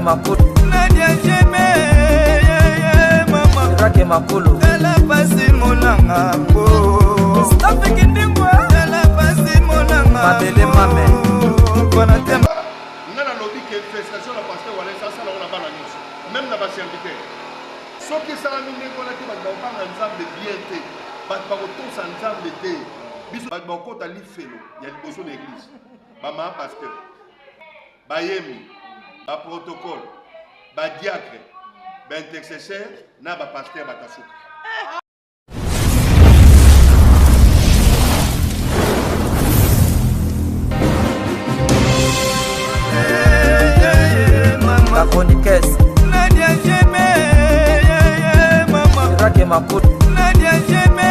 Makulu Nadia Jeme Mama Rake Makulu Tala pasi monanga Staff kindingwa Tala pasi monanga Mabele Mame Kona tema Ngana lobi que festation la pasteur wala ça ça la bana nyonso même na ba serviteur soki ça la mine ko na ti ba ba nzambe bien te ba ba ko to sa nzambe te biso ba ko ta li felo ya liboso de l'église ba ma pasteur ba yemi ba protocole ba diacre ba intercesseur na ba pasteur ba tasuka La chroniqueuse Nadia Jeme Mama Rake Makulu Nadia Jeme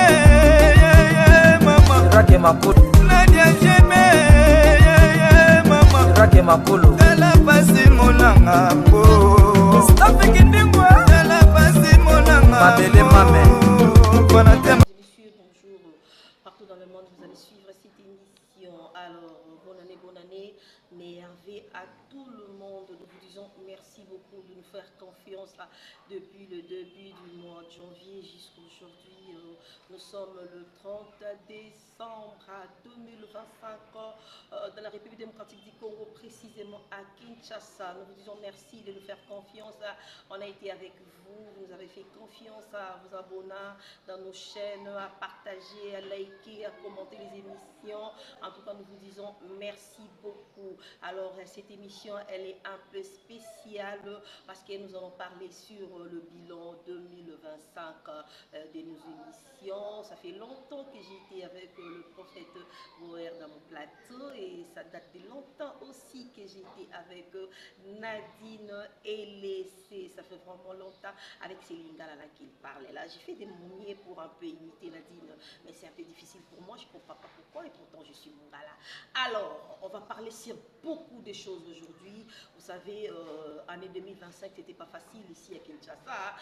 Mama Rake Makulu Nadia Jeme Mama Rake Makulu Tala pasi monanga Staff kindingwa Tala pasi monanga Mabele Mame Kona tema Bonjour, partout dans le monde, vous allez suivre cette émission. Alors, bonne année, merveille à tout le monde. Nous vous disons merci beaucoup de nous faire confiance depuis le début du mois de janvier jusqu'aujourd'hui. Nous sommes le 30 décembre 2025 dans la République démocratique du Congo, précisément à Kinshasa. Nous vous disons merci de nous faire confiance. On a été avec vous, vous nous avez fait confiance à vous abonner dans nos chaînes, à partager, à liker, à commenter les émissions. En tout cas, nous vous disons merci beaucoup. Alors, cette émission, elle est un peu spéciale parce que nous allons parler sur le bilan 2025 de nos émissions. Ça fait longtemps que j'ai été avec le prophète Boer dans mon plateau et ça date de longtemps aussi que j'ai été avec Nadine Elessé. Ça fait vraiment longtemps avec ces lingala là qu'il parlait. Là, j'ai fait des mouniers pour un peu imiter Nadine, mais c'est un peu difficile pour moi. Je ne comprends pas pourquoi et pourtant je suis mongala. Alors, on va parler sur beaucoup de choses aujourd'hui. Vous savez, année 2025, c'était pas facile ici à Kinshasa,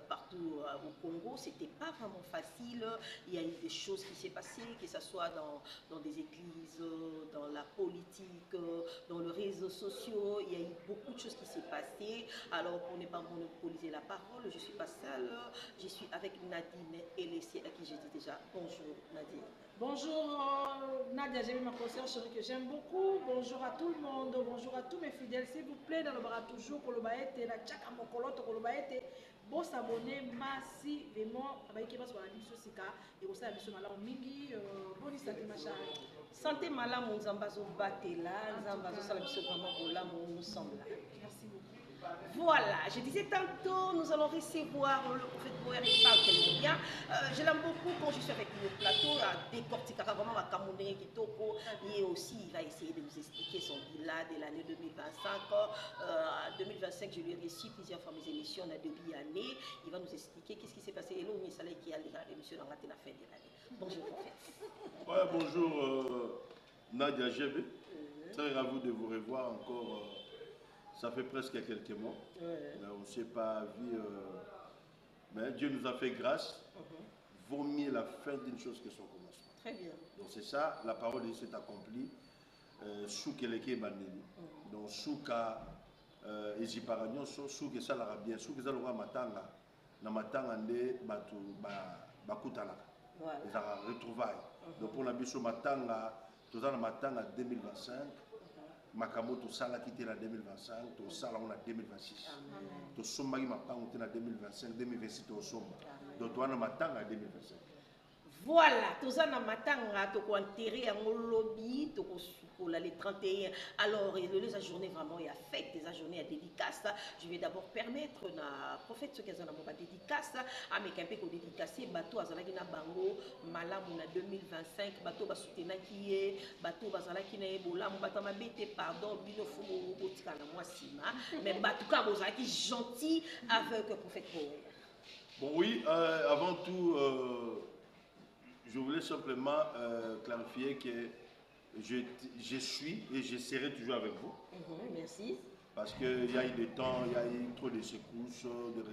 partout au Congo, c'était pas vraiment facile. Il y a eu des choses qui s'est passées, que ce soit dans des églises, dans la politique, dans les réseaux sociaux. Il y a eu beaucoup de choses qui s'est passées. Alors, pour ne pas monopoliser la parole, je suis pas seule. Je suis avec Nadine Elessé, à qui j'ai dit déjà bonjour Nadine. Bonjour Nadia, j'ai ma concierge chérie que j'aime beaucoup. Bonjour à tout le monde, bonjour à tous mes fidèles. S'il vous plaît, dans le bras toujours, Kolobaete, la Tchaka Mokoloto, Kolobaete, bon s'abonner massivement. Abaïki va sur la mission Sika et aussi la mission Malam Mingi. Bonne santé, ma chérie. Santé Malam, nous ambazo batela, nous ambazo salabiso vraiment bola, nous sommes là. Merci beaucoup. Voilà, je disais tantôt, nous allons recevoir le prophète Boer, il parle tellement bien. Je l'aime beaucoup quand je suis avec lui au plateau, à décortiquer vraiment à Kamoundé Kitoko. Et aussi, il va essayer de nous expliquer son bilan de l'année 2025. 2025, je lui ai reçu plusieurs fois mes émissions, on a depuis années. Il va nous expliquer qu'est-ce qui s'est passé. Et là, il y a qui a l'émission dans la fin de l'année. Bonjour, prophète. Ouais, bonjour Nadia Jebe. Très ravi de vous revoir encore. Ça fait presque quelques mois. On ne s'est pas vu. Mais Dieu nous a fait grâce. Vaut mieux la fin d'une chose que son commencement. Très bien. Donc c'est ça, la parole de Dieu s'est accomplie. Sous Keleke Bandeli. Donc sous ka Eziparagnon, sous que ça l'ara bien, sous que ça l'aura matanga. Na matanga nde batu bakutana. Ils ont retrouvailles. Donc pour la biso matanga, tout ça na matanga 2025. Makamoto Sala qui était en 2025, tout ça on a 2026. Tout somma qui m'a pas monté en 2025, 2026 tout somma. Donc on a matanga en 2025. Voilà, tout ça na matanga, tout quoi enterré en lobby, tout pour les 31. Alors, la journée vraiment est fête, la journée est dédicace. Je vais d'abord permettre na prophète ce qu'ils ont na dédicace, à mes campés qu'on dédicacé, bateau azalaki na bango, malamu na 2025, bateau ba soutenir qui est, bateau bazalaki na ebola, bateau ma bête pardon, bino fumo botika na moi sima, mais bateau ka bozalaki gentil avec le prophète Boer. Bon oui, avant tout, je voulais simplement clarifier que je suis et je serai toujours avec vous. Merci. Parce qu'il y a eu des temps, il y a eu trop de secousses, de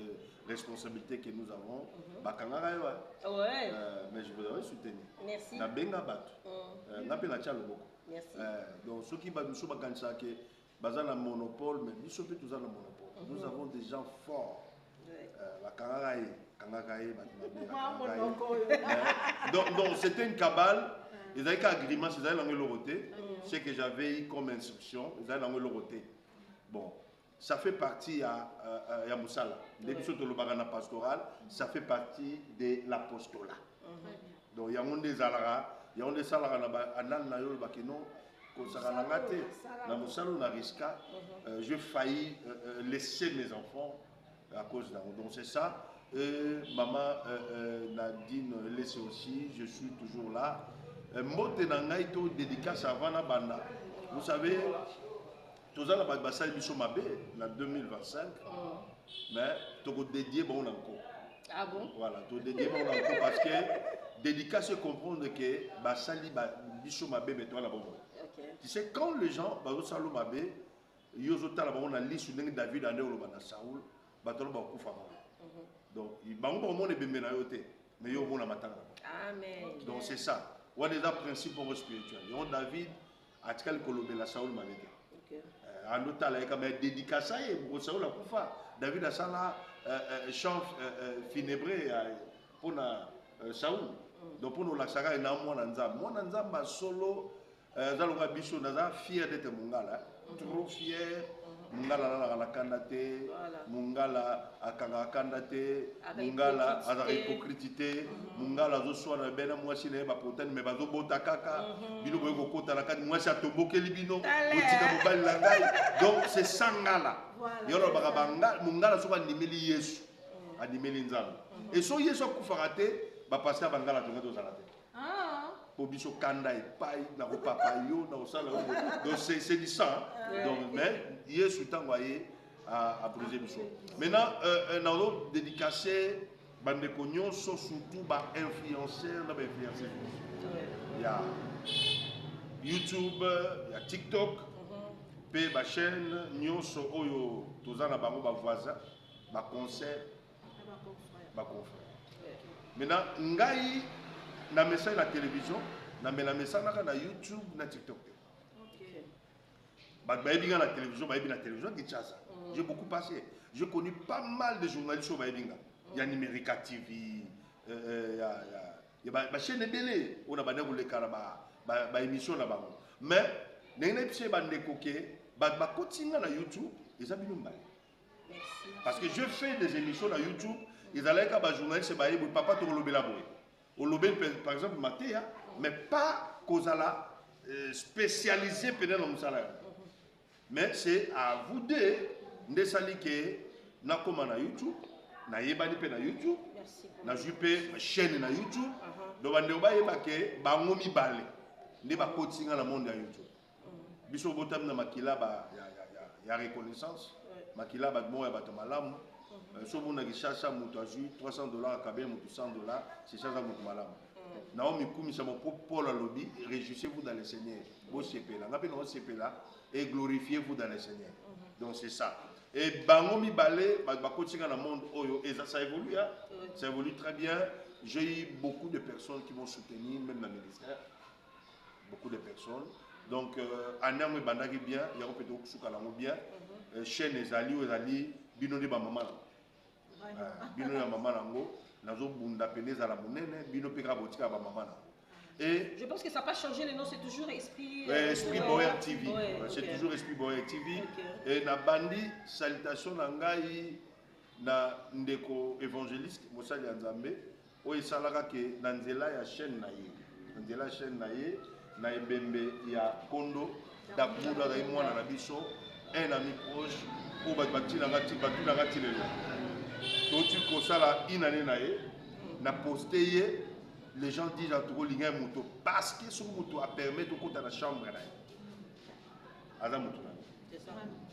responsabilités que nous avons. Ouais. Mais je voudrais soutenir. Merci. Na benga batu. Na pe na chalo beaucoup. Merci. Donc ceux qui nous sont que baza na monopole, mais nous sommes tous dans le monopole. Nous avons des gens forts. Donc c'était une cabale. Ils avaient qu'à grimace, ils avaient l'angle loroté. Ce que j'avais eu comme instruction, ils avaient l'angle loroté. Bon, ça fait partie à Moussala. Depuis que le bagana pastoral, ça fait partie de l'apostolat. Donc il y a des salara, il y a des salara anan na yo bakino ko sakana ngate na Moussala na risque. J'ai failli laisser mes enfants à cause d'un. Donc c'est ça. Maman Nadine laisse aussi, je suis toujours là. Mote nangai to dédicace à Vana Banda. Vous savez, tout ça la basal biso mabe en 2025. Mais tu peux dédier bon encore. Ah bon? Voilà, tu dédier bon encore parce que dédicace comprendre que basali biso mabe mais toi la bon. Tu sais quand les gens bazo salo mabe, yozo tala bon na liste ndenge David ande oloba na Saoul, batolo ba kufa. Donc il bango bon ne bembe na yote, mais yo bon na matanga. Amen. Donc c'est ça. On a des principes spirituels. Et on David a tiré le colobé la Saoul Malika. En autre temps, mais dédicace pour Saoul la Koufa. David a ça là chant funèbre pour Saoul. Donc pour nous la saga et non moi nanzam. Moi nanzam solo zalonga biso naza fier d'être mongala. Trop fier. Mungala la kandate, Mungala akanga kandate, Mungala a hypocrite, Mungala zo soana bena mwasi na ba potane me bazo bota kaka, bino boyo kota la kati mwasi atomboke libino, otika mobali la ngai. Donc c'est sangala. Yoro baka banga Mungala so ba nimeli Yesu, animeli nzambe. Et so Yesu akufarate ba passer bangala tonga to salate. Biso kanda et paille na papa yo na osala donc c'est du sang donc mais Yesu tangoyé à briser biso maintenant na lo dédicacé bande konyo so surtout ba influenceur na ba influencer il y a YouTube il y a TikTok pe ba chaîne nyonso oyo tozana bango ba voisin ba concert ba confrère maintenant ngai na message la télévision, na message na YouTube, na TikTok. Bah bien la télévision, Kinshasa. J'ai beaucoup passé. J'ai connu pas mal de journalistes au Baïbinga. Il y a Numérica TV, il y a ma chaîne belé, on a bandé le caraba, ba émission là-bas. Mais n'ayez pas bandé coquet, bah continuer na YouTube, ils ont bien mal. Parce que je fais des émissions na YouTube, ils allaient qu'à ba journaliste ba papa to lobé la boy. Au lobby, par exemple, Matéa, mais pas Kozala spécialisé pendant le salaire. Mais c'est à vous deux, de salike, na comme na YouTube, na yebani pe na YouTube, na jupe chaîne na YouTube, donc on va yebake ba ngomi balé, ne ba coaching na monde ya YouTube. Biso botam na makila ba ya reconnaissance, makila ba mo ya bato malamu. Si vous avez cherché à $300 à Kabel, $100, c'est ça que vous avez. Naomi Koumi, c'est mon propre lobby. Réjouissez-vous dans le Seigneur. Vous êtes là et glorifiez-vous dans le Seigneur. Donc c'est ça. Et Bangomi Balé, dans le monde, ça évolue. Ça évolue très bien. J'ai eu beaucoup de personnes qui m'ont soutenu, même dans le ministère. Beaucoup de personnes. Donc, Anam et Bandagi bien, il y a un peu de Soukalango bien. Chaîne Ezali, Bino de Bamama. Bino ya mama nango nazo bunda peneza la monene bino peka botika ba mama na. Et je pense que ça n'a pas changé le nom, c'est toujours Esprit Esprit Boer TV. C'est toujours Esprit Boer TV. Et na bandi salutation na ngai na ndeko évangéliste Mosali Nzambe o esalaka ke na nzela ya chaîne na ye. Nzela chaîne na ye na ebembe ya Kondo da kuda da mwana na biso un ami proche o bati na ngati lelo. Donc tu consala une année na posté les gens disent à tout le monde parce que ce moto a permis de compter dans la chambre là.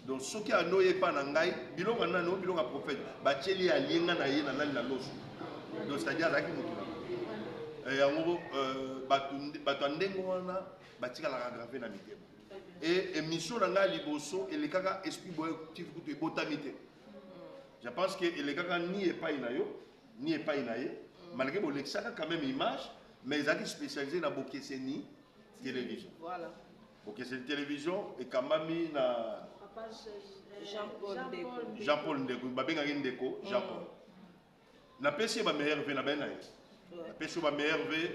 Donc ce qui a noyé pas nangai bilonga nano bilonga prophète bacheli alienga na ye na nani na loso. Donc c'est-à-dire là qui moto. Et yango batandengo wana batika la graver na mitema. Et émission nanga liboso et les kaka esprit boy tu kutu botamité. Je pense que les gars n'y est pas inayo, n'y est pas inaye. Malgré que ça a quand même image, mais ils sont spécialisés dans Bokeseni télévision. Voilà. Bokeseni télévision et quand même na page Jean-Paul Ndeko, Babenga Ndeko, Jean-Paul. Na pesi ba meilleur vœu na ben na. Na pesi ba meilleur vœu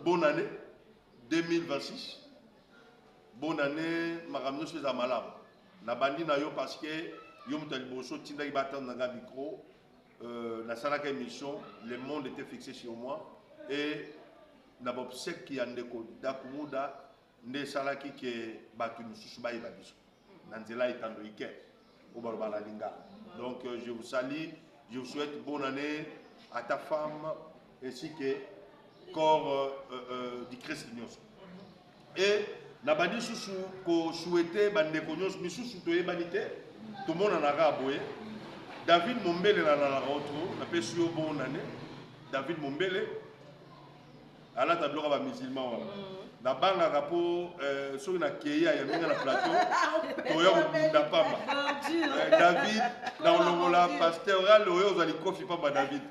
bonne année 2026. Bonne année, makamno chez Amalam. Na bandi na yo parce que yo mutali boso tinda ibata na ga micro na sala ka émission, le monde était fixé sur moi et na bobsek ki andeko dakumuda nde sala ki ke batu mususu ba ibabiso. Na nzela itando ike au barbala linga. Donc je vous salue, je vous souhaite bonne année à ta femme ainsi que corps du Christ Nyos. Et nabadi susu ko souhaiter bande ko nyos misusu to yebanite tout le monde en a boye. David Mombele na la retro na pesi yo bonne année. David Mombele ala tablo ba musulman na banga kapo soki na keya ya minga na plateau to yo binda pamba David na olongola pastoral oyo zali kofi pamba David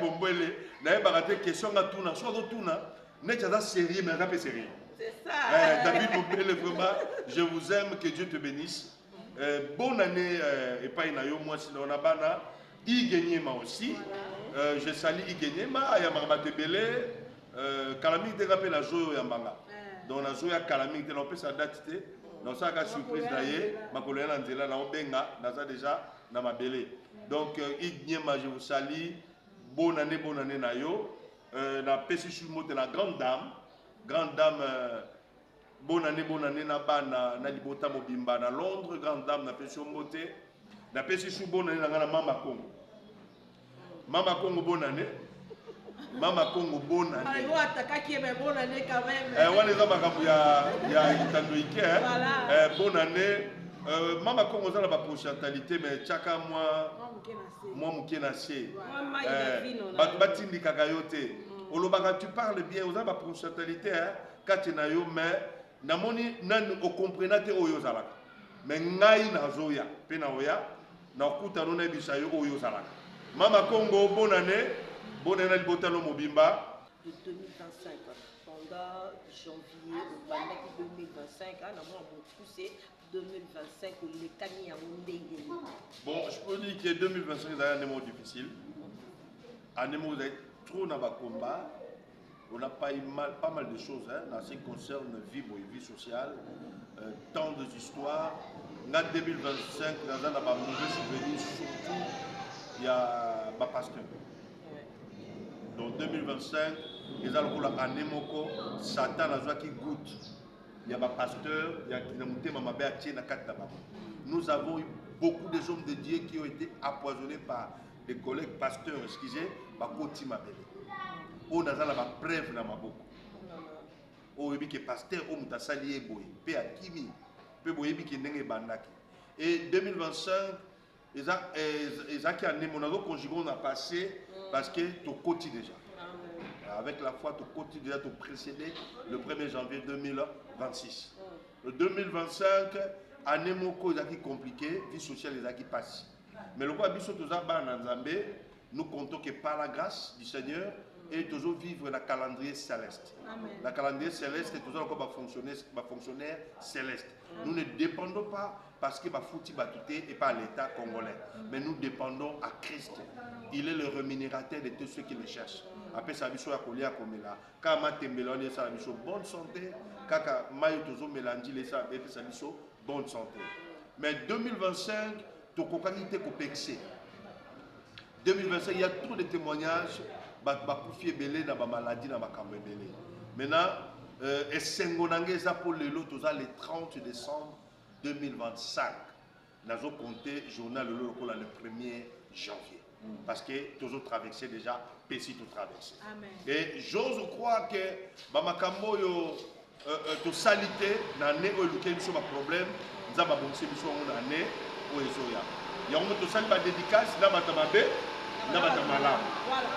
Mombele na yeba te question nga tuna so do tuna ne tza sérieux mais pas sérieux. C'est ça. David Mombele, vraiment, je vous aime, que Dieu te bénisse. Bonne année, et pas une année, moi, si on a bana, Igenyema aussi. Je salue Igenyema, Yamama Tebele, Calamite te rappelle la joie Yamanga. Donc, la joie Calamite, on peut s'adapter. Donc, ça a surprise d'ailleurs, ma collègue Angela, na Obenga, na ça déjà, na ma belé. Donc, Igenyema, je vous salue. Bonne année, Nayo. Na Pessi Mote, la grande dame, bonne année na bana na libota mobimba na Londres, grande dame na Pessi Mote, na Pessi Chou bonne année na Mama Congo bonne année. Mama Congo bonne année. Ayo atakaki mais bonne année quand même. Wana za makambo ya itando ike bonne année. Mama Congo za la potentialité mais chaka moi mukena se. Batindi kakayote. Olobaka tu parles bien, vous avez la potentialité quand tu as eu mais namoni nan o comprenate oyo zalaka. Mais ngai na zoya, pe na oya na okuta no na bisa yo oyo zalaka. Mama Congo bonne année libotalo mobimba de 2025 pendant janvier au bandaki 2025 na moi beaucoup c'est 2025 au lekani ya ndenge. Bon, je peux dire que 2025 est un année difficile. Année où vous êtes trop dans le combat, on a pas mal de choses dans ce qui concerne vie sociale, tant d'histoires. En 2025, dans un mauvais souvenir, surtout, il y a un pasteur. Donc 2025, ils ont la année moko, Satan a qui goûte. Il y a un pasteur, il y a un nous avons eu beaucoup de hommes de Dieu qui ont été empoisonnés par des collègues pasteurs, excusez, bakoti mabele. On a la preuve na maboko. O yebi ke pasteur o mutasali eboy, pe akimi, pe boyebi ke ndenge bandaki. Et 2025, ezaki année mon azo conjugal on a passé parce que to koti déjà. Avec la foi to koti déjà to précédé le 1er janvier 2026. Le 2025 année moko ezaki compliqué, vie sociale ezaki passe. Mais le roi biso toza ba na Nzambe, nous comptons que par la grâce du Seigneur et toujours vivre la calendrier céleste. Amen. La calendrier céleste est toujours encore fonctionnaire céleste. Nous ne dépendons pas parce que fouti batouté et pas l'État congolais, mais nous dépendons à Christ. Il est le rémunérateur de tous ceux qui le cherchent. Après ça biso ya kolia komela, kama tembeloni ça biso bonne santé, kaka mayo toujours mélange les ça et ça biso bonne santé. Mais 2025 to kokangité ko pexé. 2025 il y a trop de témoignages bakufie belé na ba maladie na makambo belé. Maintenant esengo nangé za pour le lot toza le 30 décembre 2025. Nazo compter journal le lokola le 1er janvier. Parce que toujours traversé déjà petit tout traversé. Et j'ose croire que ba makambo yo to salité na né o luké biso ba problème za ba bonse biso na né o ezoya. Ya on to sali ba dédicace na ba tamabe na ba tamala. Voilà.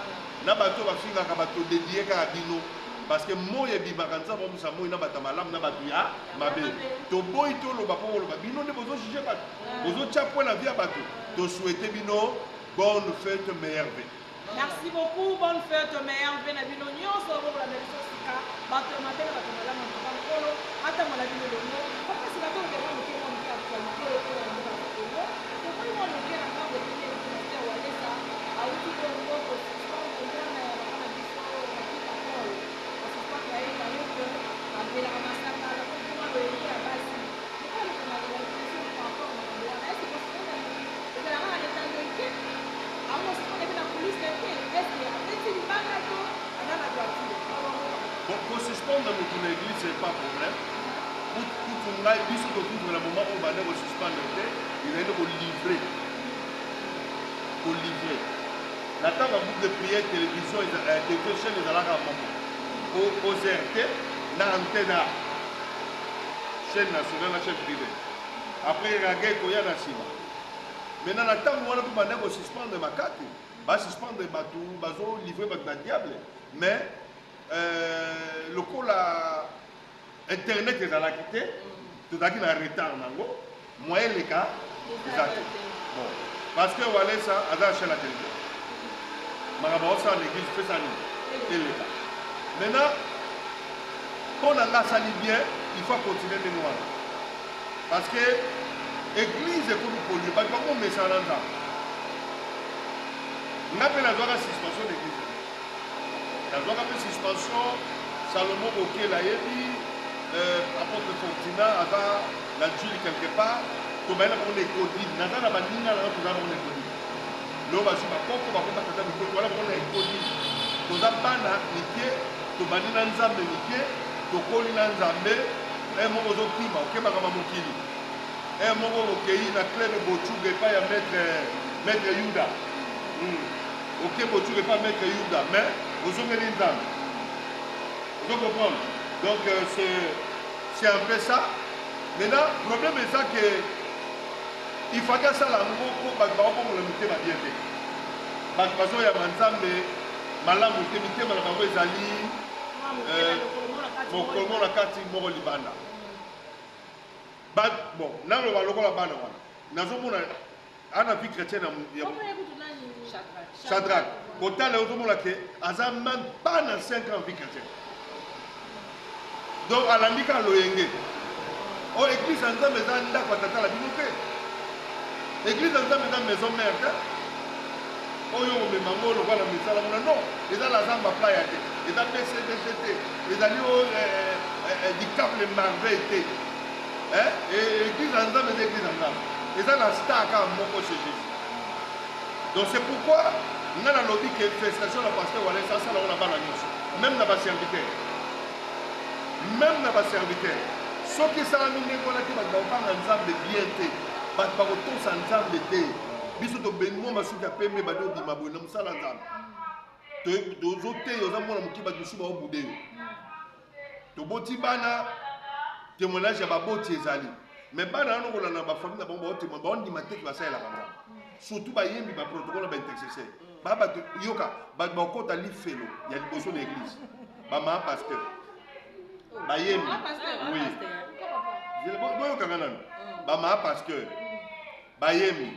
Na ba to ba finga ka ba to dédier ka bino parce que mo yebi ba kanza mo musa mo na ba tamala na ba tuya mabe. To boy to lo ba po lo ba bino ne bozo juger ba. Bozo chapo na via ba to souhaiter bino bonne fête meilleure vie. Merci beaucoup, bonne fête meilleure vie na bino nyonso bo la belle sika ba to mabe na ba tamala na ba ko ata mo la bino lo. Papa c'est la to de ngai biso tokuvre na moment oyo bande kosuspendre te ezali kolivre na ntango boucle de prière télévision chaîne ezalaka moko OZRT na antenne chaîne nationale na chaîne privée après raga ekoya na nsima maintenant na ntango wana mpo bande kosuspendre makati basuspendre bato bazolivre bato na diable mais lokola internet ezalaki te tozalaki na retard nango moyen eleka eza te bon parce que walesa aza chaîne ya télévision makambo osala na église pesa nini eleka maintenant mpo na nga asali bien il faut continuer ndenge wana parce que église ekomi kolie bato bakomesana na nzambe nga mpe nazwaka suspension d'église nazwaka mpe suspension Salomon Bokela yebi apôtre Fortina aza na jule quelque part tobayela bango na ekodine naza na baninga nanga toza bango na ekodine leo bazwi bakoko bakota tata mikolo toala bango na ekodine toza bana mike tobandi na nzambe mike tokoli na nzambe moko ozokima okebaka bamokili moko okei na club bocuga epai ya maître yuda oke bocuga epai ya maître yuda mais ozongeli nzambe ozo comprendre donc c'est un peu ça maintenant problème eza que il faut que asala yango mpo bato bakobomola mitema bien te bato bazoyamba nzambe malamu te mitema na bango ezali mokolmo na kati moko libanda bon naloba lokola bana wana nazomona ana vie chrétienne ya Shadrach kotala ozomona ke aza même pas na 5 ans vie chrétienne donc alandi ka loyenge oyo église ya nzambe eza ndako atatala bino te église ya nzambe eza maison mère te oyo omema ngo lokwa na misala mona non eza la zamba playa te eza pcdc te ezali dicable marveille te église ya nzambe eza église ya nzambe eza na star kaka moko chez jésus donc c'est pourquoi nga nalobi ke félicitation na pasteur walesa asala ngo na bana nyonso même na baserviteur soki esalami ndenge wana te bato bakobanga nzambe bien te bato bakotosa nzambe te biso tobenimo masuki ya pembe bade obima boye na mosala nzambe tozoteya oza mwana moki bato mosusu baobude yo toboti bana témoignage ya baboti ezali mais bana wana kolanda na bafamile na bango baotémoin baondima te ke basalelaka nzambe surtout bayembi baprotocole baintercesseur babato yoka bato bakokota lifelo ya liboso na église bamaa pasteur bayembi boyokanga nano bamaa pasteur bayembi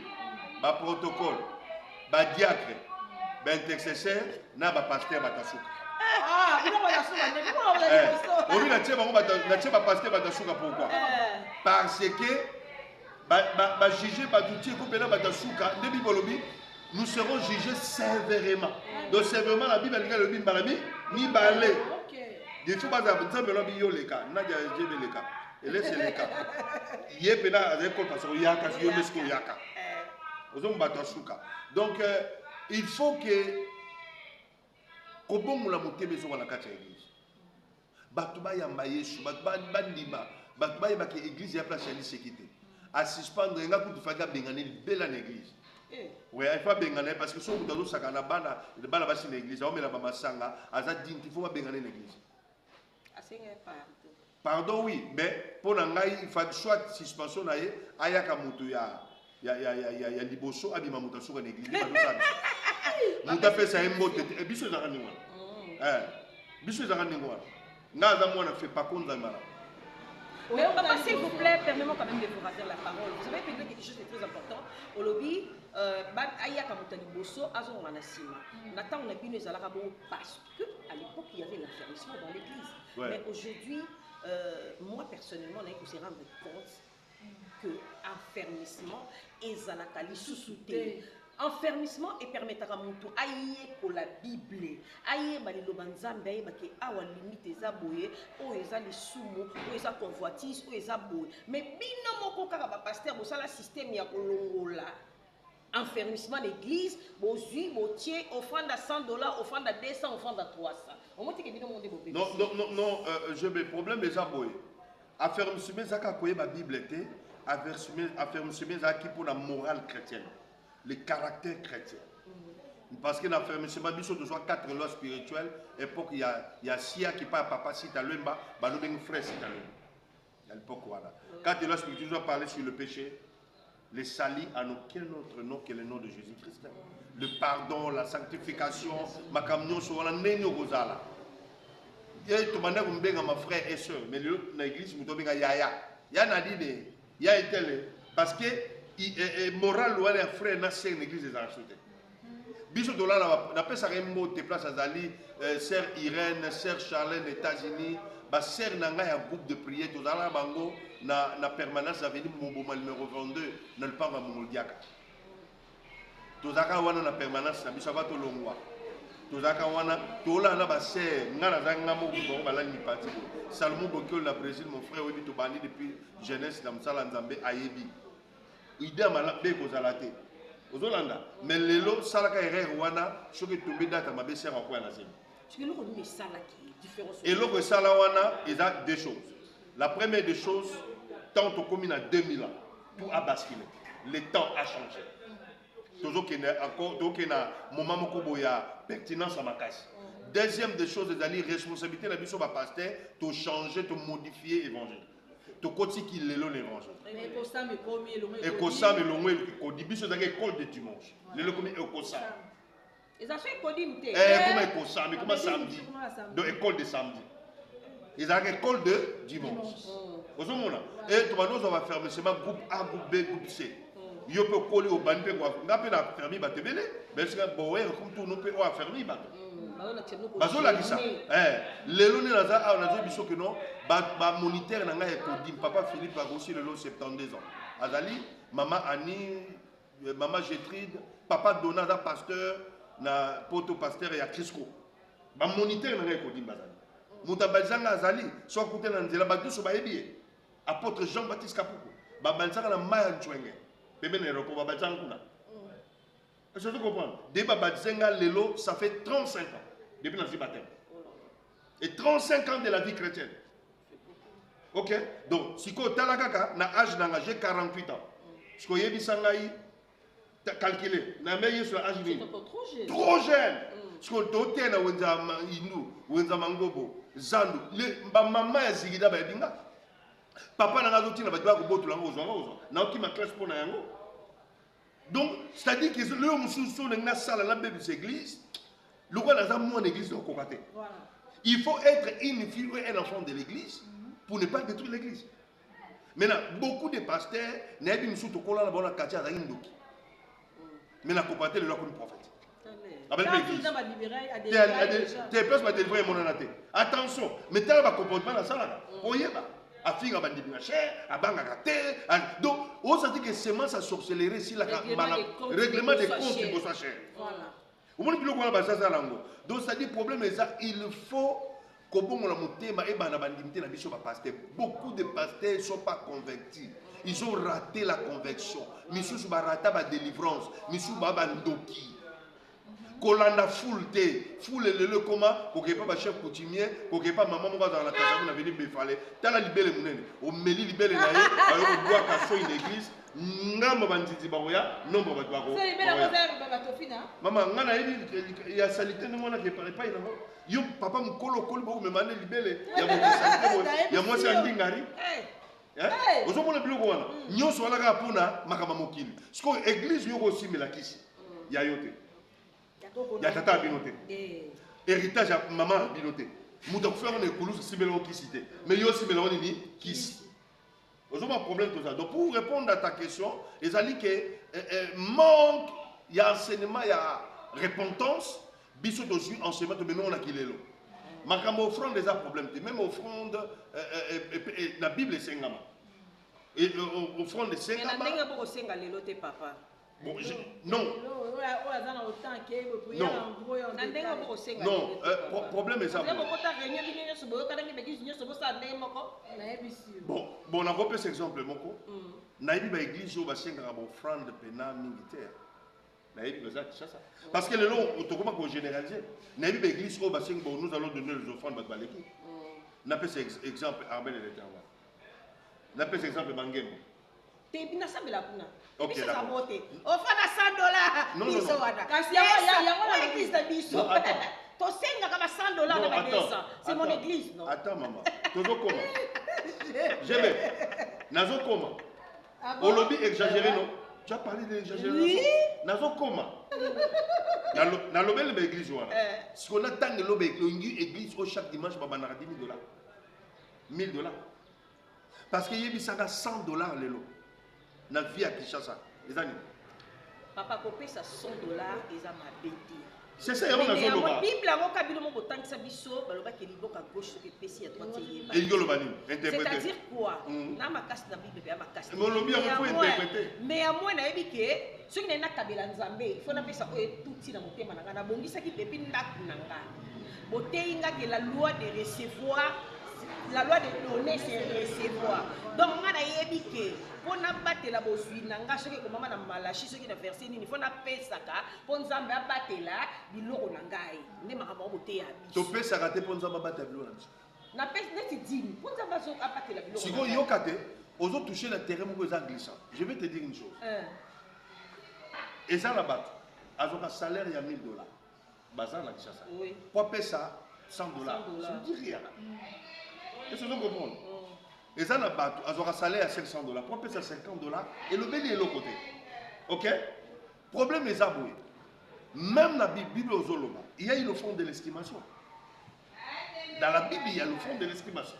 baprotocole badiacre baintercesseur na bapasteur batasuka obi natie bango natie bapasteur batasuka pourquoi parce que bajuge batutie kopena batasuka nde bible olobi nous serons jugés sévèrement donc sévèrement la bible alingi alobi mbala mibale il faut bazala nzambe olobi yo leka nadia jebe leka elese leka ye pena azali kota soko yaka yo mesiko yaka ozomo bato asuka donc il faut que kobongola motema ezonga na kati ya église bato bayamba yesu bato bandima bato bayebaka église ya place ya liseki te asuspendre nga kutu faka bengane libela na église ouais il faut bengane parce que soki moto azosaka na bana basi na église aomela bamasanga aza dine il faut babengane na église pardon oui mais mpo na ngai il faut soit suspension na ye ayaka moto ya liboso abima moto asuka na église badosala moto apesa ye mbote te biso ezaka ndenge wana biso ezaka ndenge wana nga aza mwana fait pas konzamala. Mais papa, s'il vous plaît, permettez-moi quand même de vous rappeler la parole. Vous avez fait quelque chose de très important. Au lobby, Ayaka Moutani Bosso, Azon Ranasima. Nathan, on a pu nous aller parce qu'à l'époque, il y avait l'affermissement dans l'église. Ouais. Mais aujourd'hui, moi personnellement, on a pu se rendre compte que l'affermissement est Zalakali sous-souté. Enfermissement et permettra mon tour aïe pour la Bible aïe balilo banzambe aïe bake awa limite za boye o eza les sumo o eza convoitise o eza boye mais bino moko kaka ba pasteur bo sala système ya kolongola enfermissement d'église bozui botier offrande à $100 offrande à 200 offrande à 300 on monte que bino monde bo non je me problème eza boye affermissement zaka koye ba Bible était affermissement zaki pour la morale chrétienne, le caractère chrétien. Parce que l'affermissement biso doit 4 lois spirituelles, époque il y a Sia qui parle papa si ta lemba, ba no ben frère si ta lemba. Il y a l'époque voilà. 4 lois spirituelles doit parler sur le péché, les salis en aucun autre nom que le nom de Jésus-Christ. Le pardon, la sanctification, ma camion sur la néno rosala. Il y a tout manière comme ma frère et soeur, mais l'église nous donne yaya. Il y a dit il y a été parce que moral ou un frère n'a c'est une église des archites. Biso dola na pesa rembo te place azali sœur Irène, sœur Charlène États-Unis, ba sœur nanga ya groupe de prière to zala bango na permanence avenue Moboma numéro 22 na le panga Mongoldiaka. To zaka wana na permanence na biso ba to longwa. To zaka wana to la na ba sœur ngana zanga mo ko ba la ni parti. Salomon Bokyo la Brésil mon frère obi to bandi depuis jeunesse na msala nzambe ayebi. Idée mala be ko zalate. Ozolanda mais lelo salaka erreur wana soki tombe data mabe sert en quoi na zemi. Tu veux nous ça là qui différence. Et le sala wana il a deux choses. La première des choses tant au commune à 2000 ans tout a basculé. Le temps a changé. Toujours qu'il y a encore donc il y a moment moko boya pertinence à ma casse. Deuxième des choses c'est la responsabilité la biso ba pasteur to changer to modifier évangile. To koti ki lelo l'évangile. Et kosam et longwe ko dibiso dans école de dimanche. Lelo comme ekosam. Ils ont fait kodim té. Comme ekosam comme samedi. Donc école de samedi. Ils ont école de dimanche. Ozomona. Et to banozo va faire seulement groupe A, groupe B, groupe C. Yo peut coller au ban pe quoi. Ngape na fermi ba tebele. Mais c'est boé comme tout nous peut o fermi ba. Bazola kisa. Lelo ne naza a nazo biso que non. Ba moniteur na nga ekodim papa Philippe a aussi le 72 ans. Azali maman Annie, maman Gétrude, papa Donada pasteur na poto pasteur ya Crisco. Ba moniteur na nga ekodim bazali. Mutabazanga azali so kote na nzela ba duso ba yebi. Apôtre Jean-Baptiste Kapuku. Ba banzaka na maya ntwenge. Bébé ne reko ba bazanga kuna. Est-ce que tu comprends? Débat Badzenga Lelo, ça fait 35 ans depuis notre baptême. Et 35 ans de la vie chrétienne. Ok? Donc, si tu as l'âge d'engager 48 ans, si tu as calculé, tu as sur l'âge de trop jeune. Si tu as Inou, Mangobo, Zandu, maman est Zigida Badinga. Papa n'a pas dit que tu as ma classe pour Nayango. Donc, c'est-à-dire que l'homme sous la salle à la église, le roi n'a moins d'église de Kokate. Il faut être une fille ou un enfant de l'église pour ne pas détruire l'église. Maintenant, beaucoup de pasteurs n'ont pas mis sous le collant dans la quartier à Indoki. Mais la Kokate le roi comme prophète. Attention, mais tu as un comportement dans la salle. Afinga bandibina cher, abanga kate. Donc, on s'est dit que semence à sorcellerie si la règlement des comptes il faut cher. Voilà. Au moins bilo kwa bazaza lango. Donc ça dit problème est ça, il faut que bon la motema et bana bandimité na biso ba pasteur. Beaucoup de pasteurs ne sont pas convertis. Ils ont raté la conversion. Misusu ba rata ba délivrance, misusu ba bandoki. Kolanda full le comment pour que pas chef coutumier pour que pas maman va dans la casa na venir me fallait tala libele munene o meli libele na ye ayo bois kaso une église ngamba banditi baroya nombre ba bako c'est libele ko ba tofina maman ngana il y a salité ne mona que pas ina yo papa mukolo kolo ba me mane libele ya mo salité ya mo sa ndingari ozomona biloko wana nyoso wana ka pona makama mokili siko église yo ko simela kisi ya yote. Il y a tata abinoté. Héritage à maman abinoté. Mouta faire un écolo si mélange qui cité. Mais il y a aussi mélange ni qui. Aujourd'hui un problème tout ça. Donc pour répondre à ta question, les alliés que manque, il y a enseignement, il y a repentance. Biso dessus enseignement de maintenant on a qui l'est là. Makamo offrande des problèmes. Même offrande la Bible c'est ngama. Et offrande c'est ngama. Mais na ndenga bosenga lelo te papa. Bon, non. Non, problème est ça. Bon, on a repris cet exemple. Naïbi ba église au bassin grave offrande pénal militaire. Naïbi ça ça. Parce que le long, on te comment qu'on généralise. Naïbi ba église au bassin nous allons donner les offrandes ba baleki. N'a pas cet exemple Arbel et l'Éternel. N'appelle exemple Bangembo. T'es bien assemblé là, Puna. Ok, Ça d'accord. monte. On fait $100. Non, non, non. Kasi yango l'église de Bisso. Non, attends. Ton senga comme $100 dans ma maison. C'est mon église, non? Attends, maman. Tozo comment? Je vais. Nazo comment? Ah Au bon? lobby exagéré, non? Tu as parlé d'exagération. Oui. Nazo comment? Dans l'obé de l'église, si on attend de l'obé, l'église, chaque dimanche, on va $10 000. $1000. Parce qu'il y a $100 les lots. Dans la vie à Kinshasa. Papa, copé ça $100 et ça m'a bêté. C'est ça, il y a un Bible, Bible. Bible, avant kabilo mo botangi sa biso, baloba ke liboko à gauche ce que péci à droite c'est. Et il y a le bani, interprété. C'est-à-dire quoi? Mm. Na makasi na Bible pe makasi. Mais le bien, on peut interpréter. Mais à moi na yebi ke ce qui na kabela nzambe, il faut na pesa o tuti na motema na ngana bongisa ki depuis ndaku na nga. Bote인ga que la loi de recevoir, la loi de donner c'est recevoir. Donc nga na yebi ke pona batela bozwi na nga soki ko mama na malachi soki na verset nini faut na pesa ka pon nzambe abatela biloko na ngai nde makambo boteya biso. Tu peux s'arrêter pour nous abattre le bilan. Na pesa neti dimi pon nzambe azo abatela biloko. Si vous yokate, aux autres toucher le terrain où ils glissant. Je vais te dire une chose. Et ça là-bas, avec un salaire il y a $1000. Bazar la Kinshasa. Oui. Pour payer ça $100. Ça ne dit rien. Est-ce que vous comprenez? Et ça là-bas, avec un salaire à $500. Pour payer ça $50 et le béni est de l'autre côté. Ok? Problème les aboués. Même dans la Bible aux Zoloma, il y a le fond de l'estimation. Dans la Bible, il y a le fond de l'estimation.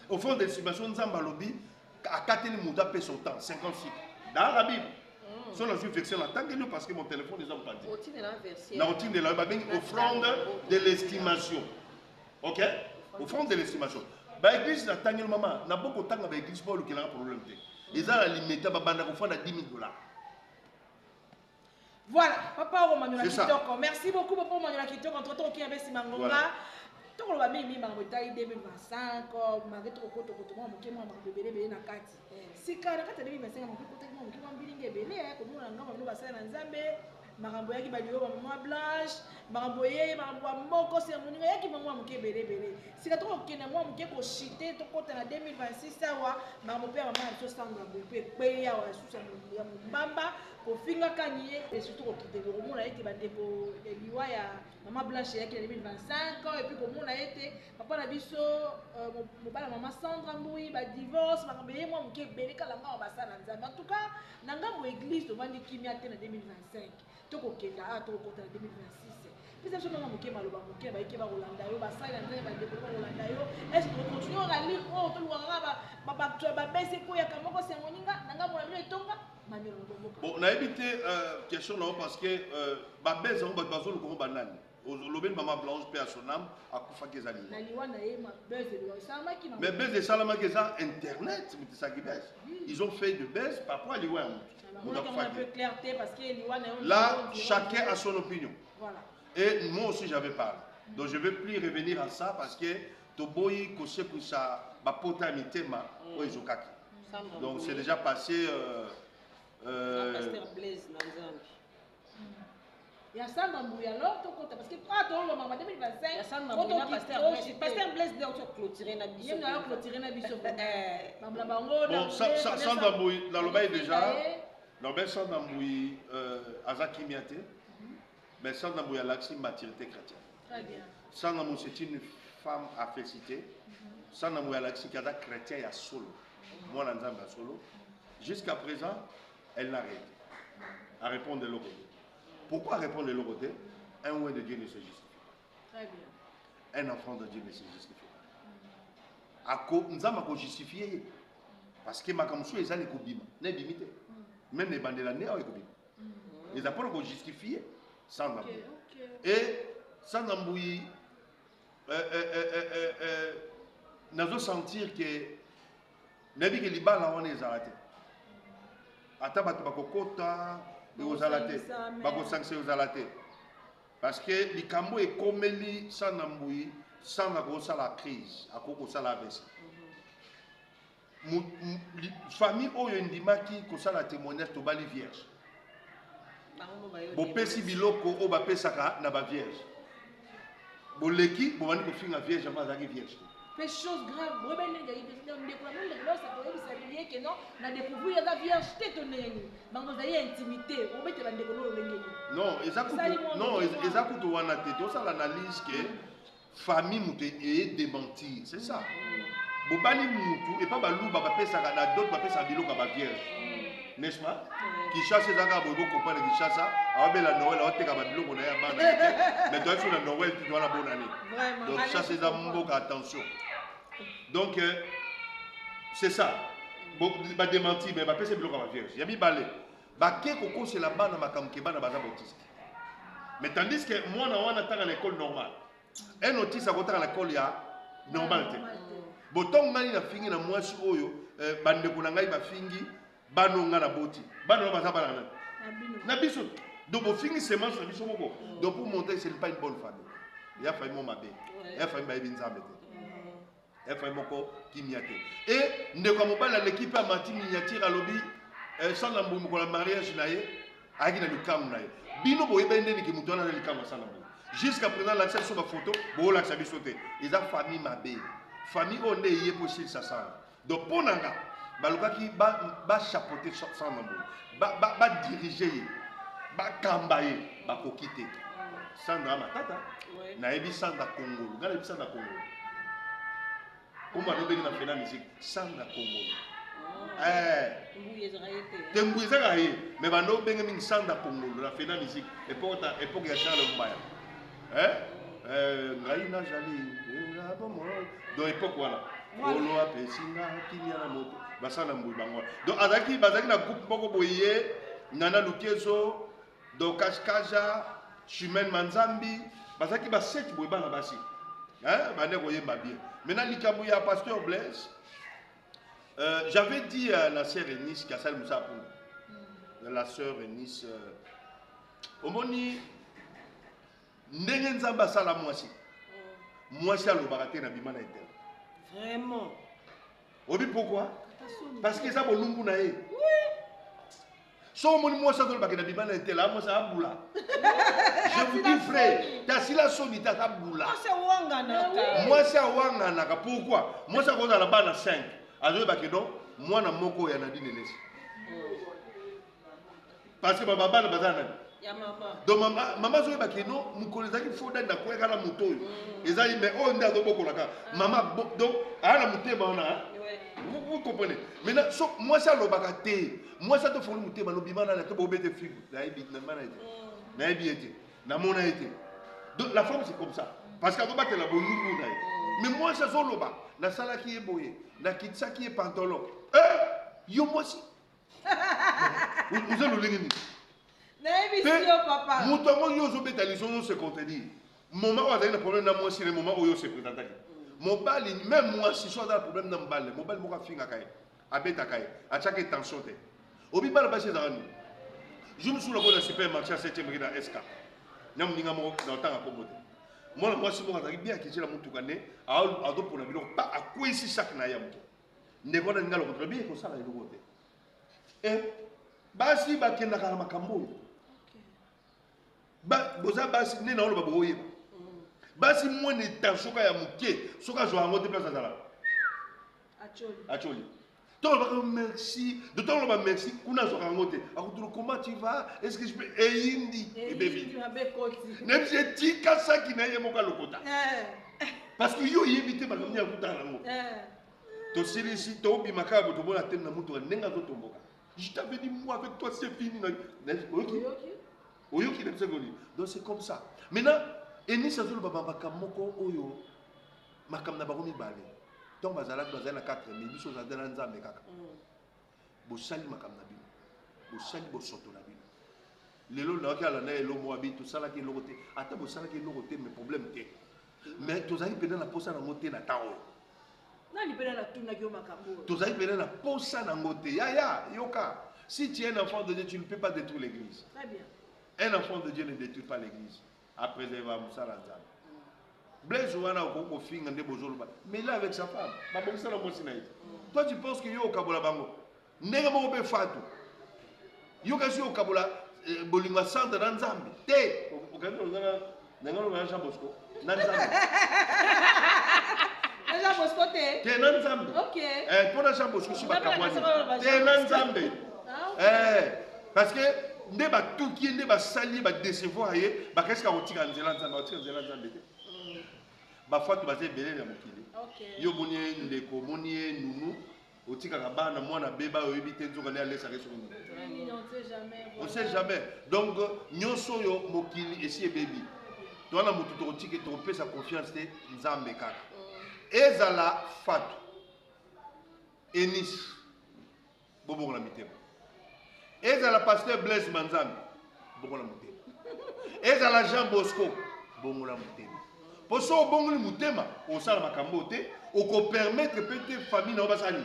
Au fond de l'estimation, nous avons lobby à 4 Mouta paie son temps, 50 cycles. Dans la Bible. Si on a vu version là, tant que nous parce que mon téléphone n'est pas dit. Offrande de l'estimation. Ok? Offrande de l'estimation. Bah église na tangel maman, na beaucoup tanga ba église pour le qui a un problème. Ils ont la limite ba banda ko fanda $10 000. Voilà, papa Romanola C'est ça. Kitoko. Merci beaucoup papa Romanola Kitoko. Entre temps qui avait Simangonga. Voilà. Toko ba mimi mangotai 2025 mari to ko moi moke moi bebele bele na kati. Sika na kati 2025 moke ko teki moi moke moi bilinge bele ko mona ngamba no basala na Nzambe. Makambo yaki baliyo ba mama Blanche, makambo ye makambo moko se moninga yaki mama moke bele bele. Sika to ko kena moi moke ko chiter to kota na 2026 awa makambo pe mama so sanga pe ya wa susa ya mbamba ko finga kanye et surtout ko kite ko mona yeki ba deko liwa ya mama Blanche yaki na 2025 et puis ko mona yete papa na biso mobala mama Sandra Mbui ba divorce makambo ye moi moke bele kala nga ba sana Nzambe. En tout cas na ngambo église to vandi kimia te na 2025 to ko kenda to ko kota na 2026. Puis ça mama moke maloba moke ba yeke ba Rolanda yo ba sala Nzambe ba deko ba Rolanda yo. Est-ce que on continue à lire to luanga ba bese ko ya kamoko se moninga na ngambo na bino etonga. Bon, on a évité question là parce que Babez on va le gros banane. Le maman Blanche paix à son âme à Koufa Kezali. Mais Bez de Salama Keza internet, ils ont fait de Bez par rapport à l'Iwan. Là, chacun a son opinion. Et moi aussi j'avais parlé. Donc je ne vais plus revenir à ça parce que Toboyi Koshe Kousa Bapota Mitema Oizokaki. Donc c'est déjà passé. Pasteur Blaise Nanzambi. Il y a ça dans le alors parce que pas tout le monde 2025 il y a ça dans le pasteur Blaise de clôturer na biso. Il y a clôturer na biso. Bon sans d'ambouille dans le bail déjà. Dans le sans d'ambouille Azaki Miate. Mais sans d'ambouille à l'axe maturité chrétienne. Très bien. Sans d'ambouille c'est une femme à féliciter. Sans d'ambouille à l'axe kada chrétien à solo. Moi Nanzambi à solo. Jusqu'à présent elle n'a rien à répondre de l'autre côté. Pourquoi répondre de l'autre côté? Un oué de Dieu ne se justifie. Très bien. Un enfant de Dieu ne se justifie pas. Nous avons justifié. Parce que Makamusu est allé Kobima. N'est limité. Même les bandela n'est pas Kobima. Les apôtres ont justifié sans Nambouy. Et sans Nambouy, nous avons senti que Nabi que Liba là on est arrêté. Ata bato bakokota bezalate bakosangse bezalate parce que likambo ekomeli sana mbui sana kosa la crise akoko sala besa famille oyo ndimaki kosala témoignage to bali vierge bopesi biloko o bapesaka na ba vierge boleki bobandi kofinga vierge bazaki vierge fait chose grave rebelle que non na découvrir la vierge tétonné bango za intimité on met la ndeko no lengeni non ezakuto wana te to ça l'analyse que famille muté et démentir c'est ça bobali mutu et pas baluba ba pesa na d'autres ba pesa biloko ba vierge n'est-ce pas qui chasse ezaka bobo comprendre qui chasse abela Noël oteka ba biloko na ya bana mais toi sur la Noël tu dois la bonne année donc chasse ezaka mboka attention donc c'est ça ba démentir mais ba pesa biloko ba vierge ya mibale ba ke koko c'est la bana makamke bana baza autiste mais tandis que moi na wana tanga à l'école normale un autiste a kotanga à l'école ya normalité botongo ngani na fingi na mwasi oyo bandeko na ngai bafingi bano nga na boti bano baza bana na biso donc bo fingi semence na biso moko donc pour montrer c'est pas une bonne famille il y a famille mama bé il y a famille ba ebinzambe te il y a famille moko kimiate et ndeko mobala l'équipe a mati miniature alobi sans la mbumbu la mariage na ye aki na lukamu na ye bino boyeba ndeni ki mutu wana na lukamu sana mbumbu jusqu'à présent l'accès sur la photo bo la sabi sauter ils a famille mabé famille on est yé possible ça ça donc ponanga balukaki ba chapeauter sans mbumbu ba diriger ba kambaye ba kokite Sandra matata na ebi Sandra Congo ngala ebi Sandra Congo comment on bengi na fena musique Sandra Congo Tembuiza gaye mais bando bengi mingi Sandra Congo la fena musique époque ya Charles Mbaya ngai na jali la bomo donc époque voilà olo apesinga kinya na moto basana mbui bango donc azaki na groupe moko boye nana lukezo donc Kashkaja Chimène Manzambi bazaki ba 7 boye bana basi bande koyeba bien maintenant likambo ya pasteur Blaise j'avais dit à la sœur Eunice Kassal Moussa la sœur Eunice omoni ndenge nzamba sala mwasi alobaka te na bima na etel vraiment obi pourquoi parce que ça bolungu na ye so moni mwasi alobaka na bima na etel mwasi abula je vous dis frère tasila soni tata bula mwasi awangana ka pourquoi mwasi akoza la bana 5 azoyebaka non mwana moko ya nadine lesi parce que baba na bazana ya mama donc mama zoyeba ke non mukolo ezaki foda na kweka na moto oyo ezali mais oyo nde azobokolaka mama donc ala mutema wana vous comprenez maintenant so mwasi alobaka te mwasi atofoli mutema lobima na te bobete fibre nayebi na mana ete nayebi ete na mona ete donc la femme c'est comme ça parce que azobatela bolungu na ye mais mwasi azoloba nasalaki ye boye nakitisaki ye pantalon yo mwasi vous allez le papa. Moutongo yozo betaliso se contredire. Moment où on a un problème dans moi si le moment où yo se présente. Mon bal même moi si soit dans le problème dans balle, mon bal mo ka finga kai. Abeta kai. A chaque tension te. Obi bal ba chez Zarani. Je me suis le supermarché à 7e rue dans SK. Nyam ninga mo dans temps à comboter. Moi si mo ka bien ki la mutu kane a do pour na bilo pas à quoi ici chaque na yam. Ndeko na ngalo contre bien ko sala ile côté. Et basi bakenda kala makambo. Boza basi ne na oloba boye basi mwene tansoka ya muke soka zo ango te place azala acholi to ba merci de to ba merci kuna zo ango te akuturu comment tu vas est-ce que je peux eyindi e bebi nem je tika saki na yemo ka lokota parce que yo yebite ba ngomnya kutana ngo to silisi to bi makabo to bona tem na mutu nenga zo tomboka je t'avais dit moi avec toi c'est fini OK oyoki na tsegoli donc c'est comme ça maintenant eni sazulu baba bakamoko oyo makam na bakomi bale donc bazala na 4000 biso za dana nzambe kaka bosali makam na bino bosali bosoto na bino lelo na kala na elo mo abi to sala ki lokote ata bosala ki lokote mais problème te mais tozali pena na posa na ngote na tawo nani pena na tuna ki makambo tozali pena na posa na ngote ya yoka si tu es un enfant de Dieu tu ne peux pas détruire l'église très bien. Un enfant de Dieu ne détruit pas l'église. Après, il va moussa la zone. Blaise Ouana au fin de Bozoluba. Mais là, avec sa femme, toi, tu penses qu'il y a au Kabola Bango. N'est-ce pas Fatou? Il y a au Kabola Bolinga Santa Nanzambi. Té, au Kabola Nanzambi. Jean Bosco te. Te na nzambe. Ok. Pour la Jean Bosco si ba kamwani. Te Te na nzambe. Ah, Parce que nde ba tuki nde ba sali ba décevoir ye ba qu'est-ce ka otika nzela nzambe otika nzela nzambe te. Ba fois tu baze belé na mokili. ok. Yo moni ndeko moni nunu otika ka bana mwana beba oyebi te nzoka ne alesa ke soni. On sait jamais. Donc nyonso yo mokili esi ebebi. Tona mutu to otike to pesa confiance te nzambe kaka. Ezala fatu. Enis bobo la mitema. Ezala pasteur Blaise Manzambi bobo la mutema. Ezala Jean Bosco bobo la mutema. Pour ça bobo la mutema au sala makambo te o ko permettre peut-être famille na basali.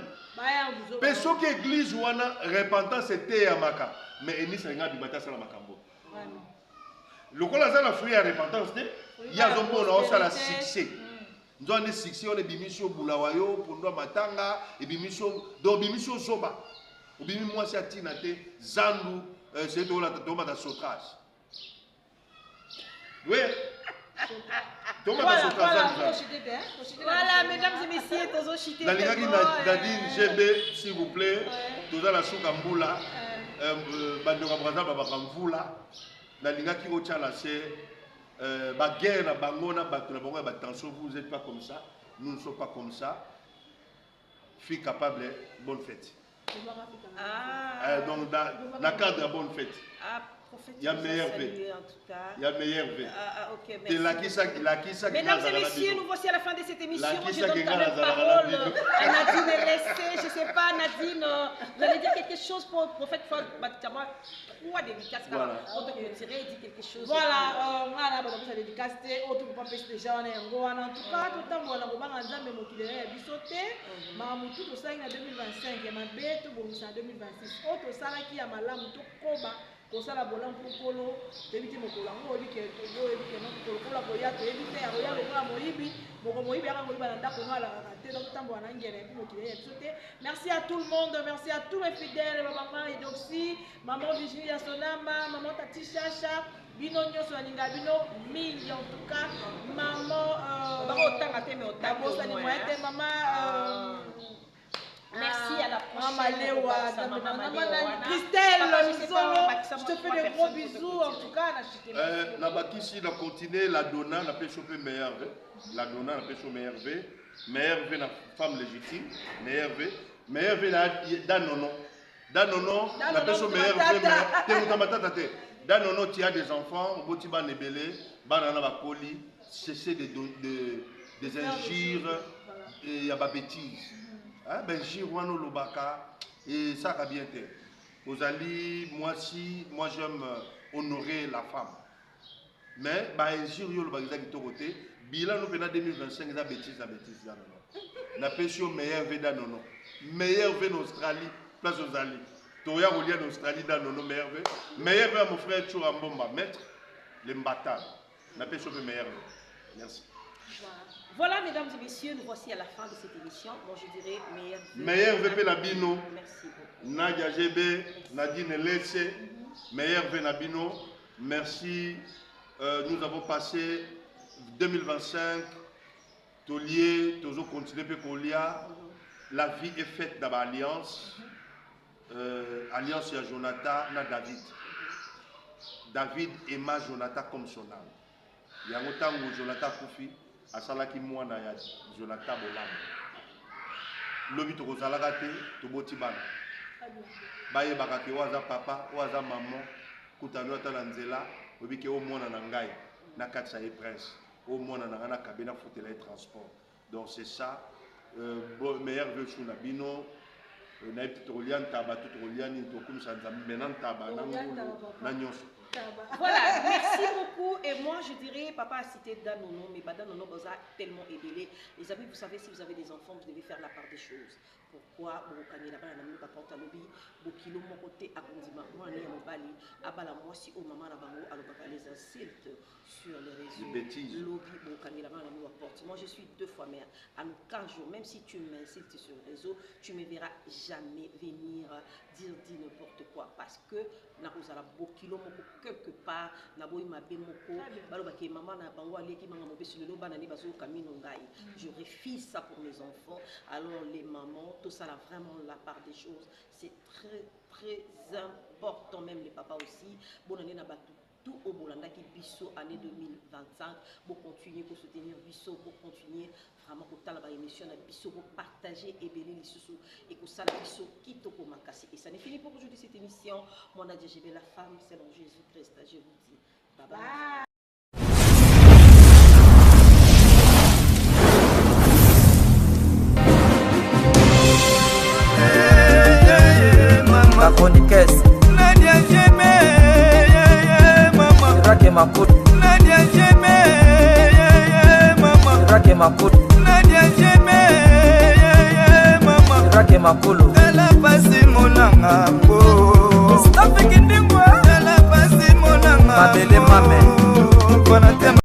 Peso que église wana repentance était ya maka mais Enis nga bimata sala makambo. Lokola za la fruit ya repentance te ya zombo na osala succès. Nous avons des succès, on est bimisio Boulawayo, Pondo Matanga, et bimisio, donc bimisio Zoba. Ou bimisio moi c'est Atinate, Zandu, c'est tout là, Thomas Sotrage. Oui. Thomas Sotrage. Voilà, mesdames et messieurs, tous aux chités. La Liga Nadine GB, s'il vous plaît, tous à la Soukamboula, Bandoka Braza, Babakamboula, la Liga qui retient la c'est. Guerre, attention, vous n'êtes pas comme ça, nous ne sommes pas comme ça. Fille capable, bonne fête. Donc, dans le cadre de bonne fête. Il y a meilleur V. Il y a meilleur V. Ok, merci. Mesdames et messieurs, nous voici à la fin de cette émission. Je donne quand même parole à Nadine Laissé. Je ne sais pas, Nadine, vous allez dire quelque chose pour le prophète Fod Baktiama. Trois dédicaces là. Autre que vous direz, dit quelque chose. Voilà, on a la dédicace. Autre que vous pouvez déjà en en tout cas, tout le temps, on a un ensemble qui est bisoté. Mamutu, tout ça, en 2025. Il y a ma bête, en 2026. Autre ça, qui a malade, tout combat. Pour ça, la bonne pour Polo, éviter mon colango, éviter notre cola pour y aller, éviter à regarder le Moïbi, mon Moïbi a un mandat pour moi, la raté, donc tant bon angélé, pour qu'il ait sauté. Merci à tout le monde, merci à tous mes fidèles, maman Edoxy, maman Virginie Sonama, maman Tati Chacha, Bino Nyoso Aninga, Bino, mille en tout cas, maman, maman, merci à la prochaine. Christelle, je te fais des gros bisous. En tout cas, la bâtisse, la continuer, la donna, la pêche au meilleur. La donna, la pêche au meilleur. Meilleur V, la femme légitime. Meilleur V. Meilleur V, dans nono. Dans nono, la pêche au meilleur V. Dans nono, tu as des enfants, au bout de nebelé, banana bakoli, cesser des injures, et il y a des bêtises. Ben Jirwano Lobaka et ça va bien être. Aux alliés, moi j'aime honorer la femme. Mais ben Jiryo Lobaka qui côté, bilan nous pendant 2025 ça bêtise là non. La pêche meilleur V dans non. Meilleur V en Australie, place aux alliés. Toya Rolia en Australie dans non meilleur V. Meilleur V à mon frère Churambomba, maître les mbatades. La pêche meilleur V. Merci. Voilà, mesdames et messieurs, nous voici à la fin de cette émission. Moi, je dirais meilleur VP Nabino. Merci beaucoup. Nadia GB, Nadine Lesse, meilleur VP Nabino. Merci. Nous avons passé 2025. Tolier, Tozo continue Pekolia. La vie est faite dans l'alliance. Alliance à Jonathan, na David. David aima Jonathan comme son âme. Il y a autant où Jonathan Koufi. Asalaki mwana ya Jonathan Bolam. Lobi to kozalaka te to boti bana. Baye bakake waza papa, waza maman, kutano ata na nzela, obike o mwana na ngai na katsa e prince. O mwana na ngana kabena fotela et transport. Donc c'est ça meilleur vœu sur Nabino. Na epitolian taba tout rolian to comme ça maintenant taba na ngolo na nyonso. Voilà, merci beaucoup. Et moi, je dirais, papa a cité Danono, mais Danono vous a tellement aidé. Les amis, vous savez, si vous avez des enfants, vous devez faire la part des choses. Pourquoi bon, quand il y a un papa à lobby, beaucoup mon côté à Kondima, moi, à Mobali, à Bala, moi, si au maman à Bango, à les insultes sur les réseaux. Des bêtises. Lobby, bon, quand il y a un porte. Moi, je suis 2 fois mère. À 15 jours, même si tu m'insultes sur les réseaux, tu ne me verras jamais venir dire n'importe quoi. Parce que, là, vous avez beaucoup quelque part na boy mabe moko balo ba ke maman na bango aleki manga mobesu lelo bana ni bazo kamino ngai. Je refuse ça pour mes enfants. Alors les mamans, tout ça là vraiment la part des choses, c'est très très important, même les papas aussi. Bonne année na batu tout au Bolanda qui biso année 2025 pour continuer pour soutenir biso, pour continuer vraiment pour talaba émission na biso, pour partager et bélir les sous et pour ça la biso qui toko makasi. Et ça n'est fini pour aujourd'hui cette émission. Moi Nadia Jebe, la femme selon Jésus-Christ. Je vous dis bye bye. La chroniquesse Nadia Jebe, maman. Rake Makout, Nadia Jebe, maman. Rake Makout, Nadia Jebe, maman. Rake Makolo. Tala pasi monanga po. Stop making them work. Tala pasi monanga. Mabele mame. Bonne